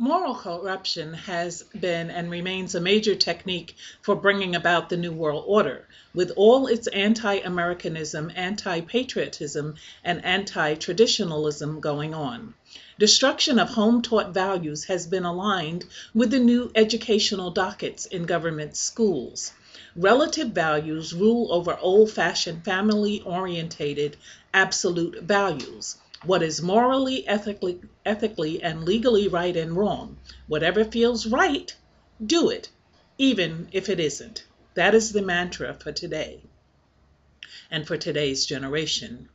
Moral corruption has been and remains a major technique for bringing about the New World Order, with all its anti-Americanism, anti-patriotism, and anti-traditionalism going on. Destruction of home-taught values has been aligned with the new educational dockets in government schools. Relative values rule over old-fashioned family-orientated absolute values. What is morally, ethically, and legally right and wrong. Whatever feels right, do it, even if it isn't. That is the mantra for today and for today's generation.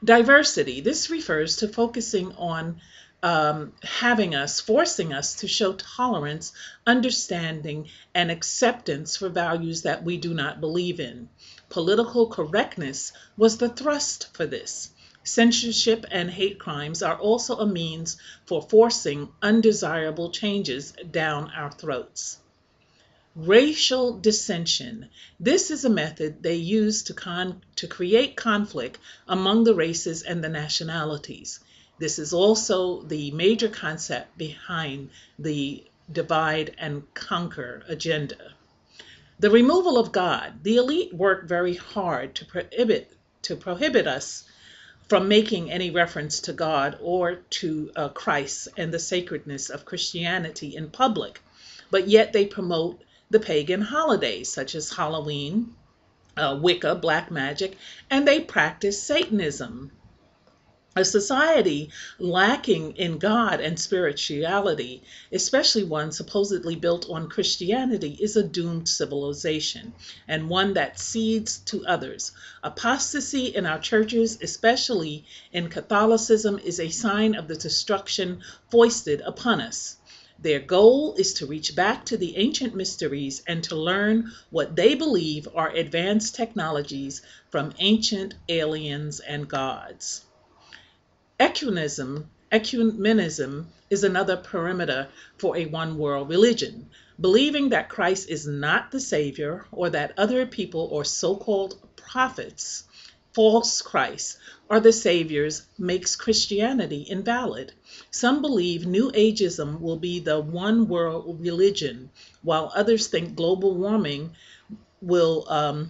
Diversity. This refers to focusing on forcing us to show tolerance, understanding, and acceptance for values that we do not believe in. Political correctness was the thrust for this. Censorship and hate crimes are also a means for forcing undesirable changes down our throats. Racial dissension. This is a method they use to create conflict among the races and the nationalities. This is also the major concept behind the divide and conquer agenda. The removal of God. The elite work very hard to prohibit us from making any reference to God or to Christ and the sacredness of Christianity in public, but yet they promote the pagan holidays such as Halloween, Wicca, black magic, and they practice Satanism. A society lacking in God and spirituality, especially one supposedly built on Christianity, is a doomed civilization and one that cedes to others. Apostasy in our churches, especially in Catholicism, is a sign of the destruction foisted upon us. Their goal is to reach back to the ancient mysteries and to learn what they believe are advanced technologies from ancient aliens and gods. Ecumenism is another perimeter for a one-world religion. Believing that Christ is not the Savior or that other people or so-called prophets, false Christs, are the saviors makes Christianity invalid. Some believe New Ageism will be the one-world religion, while others think global warming will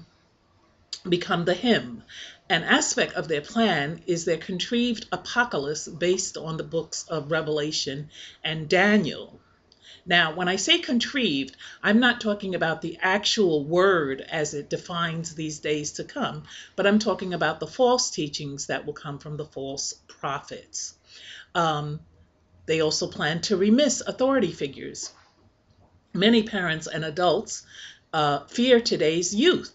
become the hymn. An aspect of their plan is their contrived apocalypse based on the books of Revelation and Daniel. Now, when I say contrived, I'm not talking about the actual word as it defines these days to come, but I'm talking about the false teachings that will come from the false prophets. They also plan to remiss authority figures. Many parents and adults fear today's youth.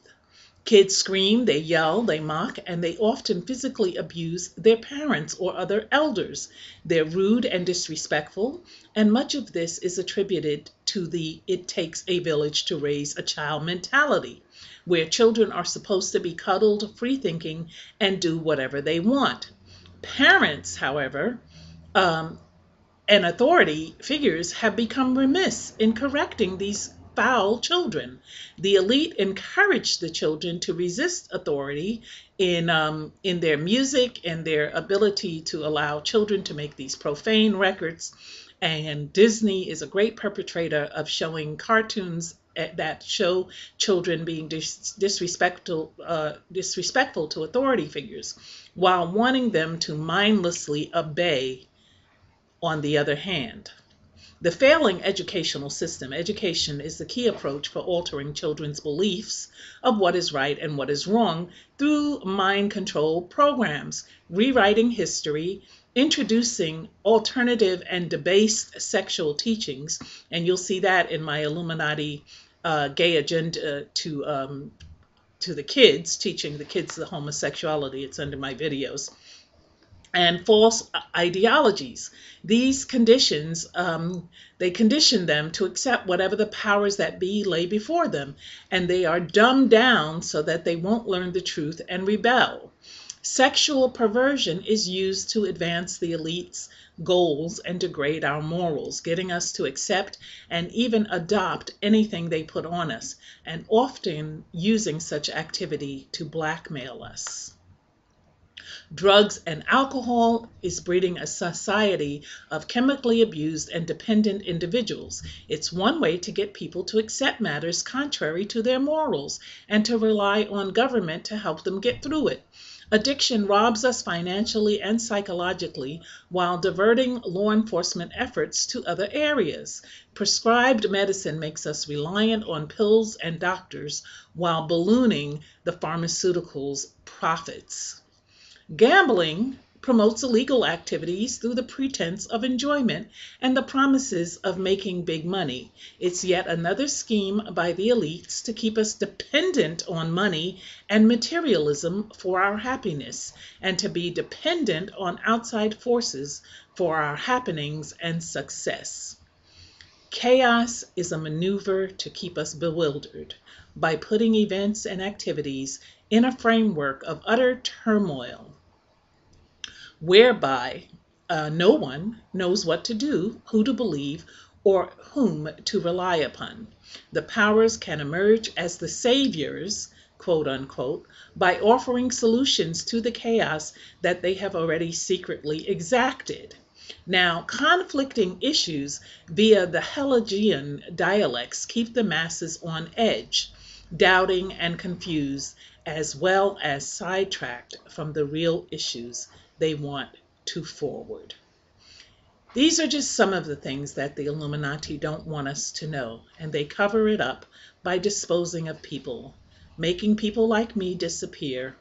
Kids scream, they yell, they mock, and they often physically abuse their parents or other elders. They're rude and disrespectful, and much of this is attributed to the "it takes a village to raise a child" mentality, where children are supposed to be cuddled, free-thinking, and do whatever they want. Parents, however, and authority figures have become remiss in correcting these foul children. The elite encourage the children to resist authority in their music and their ability to allow children to make these profane records. And Disney is a great perpetrator of showing cartoons that show children being disrespectful to authority figures, while wanting them to mindlessly obey on the other hand. The failing educational system. Education is the key approach for altering children's beliefs of what is right and what is wrong through mind control programs, rewriting history, introducing alternative and debased sexual teachings, and you'll see that in my Illuminati gay agenda to the kids, teaching the kids the homosexuality. It's under my videos. And false ideologies. These conditions, they condition them to accept whatever the powers that be lay before them, and they are dumbed down so that they won't learn the truth and rebel. Sexual perversion is used to advance the elite's goals and degrade our morals, getting us to accept and even adopt anything they put on us, and often using such activity to blackmail us. Drugs and alcohol is breeding a society of chemically abused and dependent individuals. It's one way to get people to accept matters contrary to their morals and to rely on government to help them get through it. Addiction robs us financially and psychologically while diverting law enforcement efforts to other areas. Prescribed medicine makes us reliant on pills and doctors while ballooning the pharmaceuticals' profits. Gambling promotes illegal activities through the pretense of enjoyment and the promises of making big money. It's yet another scheme by the elites to keep us dependent on money and materialism for our happiness, and to be dependent on outside forces for our happenings and success. Chaos is a maneuver to keep us bewildered by putting events and activities in a framework of utter turmoil whereby no one knows what to do, who to believe, or whom to rely upon. The powers can emerge as the saviors, quote unquote, by offering solutions to the chaos that they have already secretly exacted. Now, conflicting issues via the Hegelian dialects keep the masses on edge, doubting and confused, as well as sidetracked from the real issues they want to forward. These are just some of the things that the Illuminati don't want us to know, and they cover it up by disposing of people, making people like me disappear,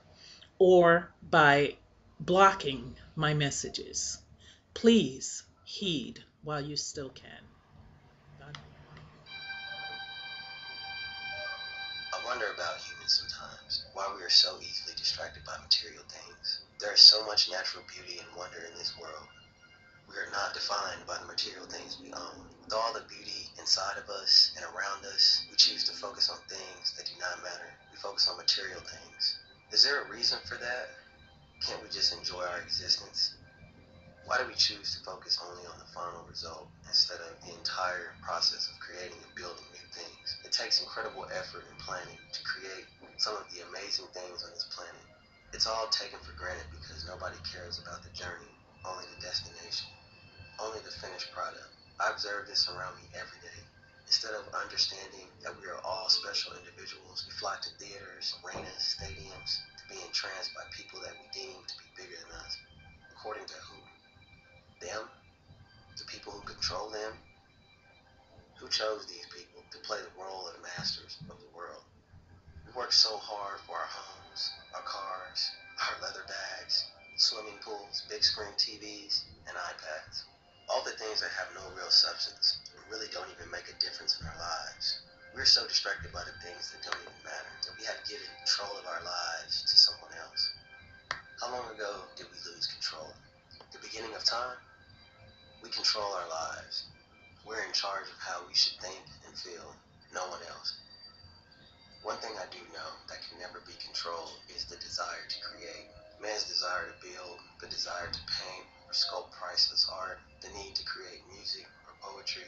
or by blocking my messages. Please heed while you still can. I wonder about humans sometimes, why we are so easily distracted by material things. There is so much natural beauty and wonder in this world. We are not defined by the material things we own. With all the beauty inside of us and around us, we choose to focus on things that do not matter. We focus on material things. Is there a reason for that? Can't we just enjoy our existence? Why do we choose to focus only on the final result instead of the entire process of creating and building new things? It takes incredible effort and planning to create some of the amazing things on this planet. It's all taken for granted because nobody cares about the journey, only the destination, only the finished product. I observe this around me every day. Instead of understanding that we are all special individuals, we flock to theaters, arenas, stadiums, to be entranced by people that we deem to be bigger than us. According to who? Them? The people who control them? Who chose these people to play the role of masters of the world? We work so hard for our homes, our cars, our leather bags, swimming pools, big screen TVs, and iPads. All the things that have no real substance and really don't even make a difference in our lives. We're so distracted by the things that don't even matter that we have given control of our lives to someone else. How long ago did we lose control? The beginning of time? We control our lives. We're in charge of how we should think and feel, no one else. One thing I do know that can never be controlled is the desire to create. Man's desire to build, the desire to paint or sculpt priceless art, the need to create music or poetry.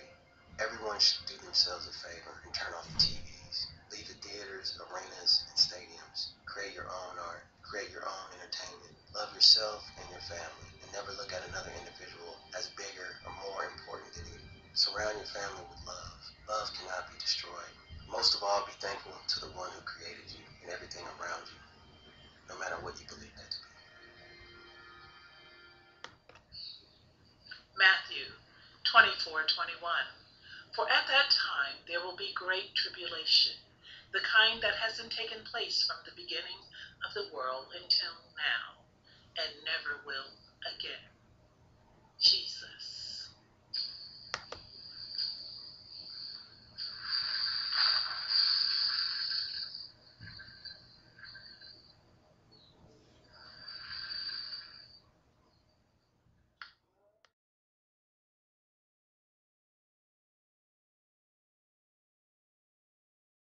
Everyone should do themselves a favor and turn off the TVs. Leave the theaters, arenas, and stadiums. Create your own art. Create your own entertainment. Love yourself and your family, and never look at another individual as bigger or more important than you. Surround your family with love. Love cannot be destroyed. Most of all, be thankful to the one who created you and everything around you, no matter what you believe that to be. Matthew 24:21. For at that time there will be great tribulation, the kind that hasn't taken place from the beginning of the world until now, and never will again. Jesus.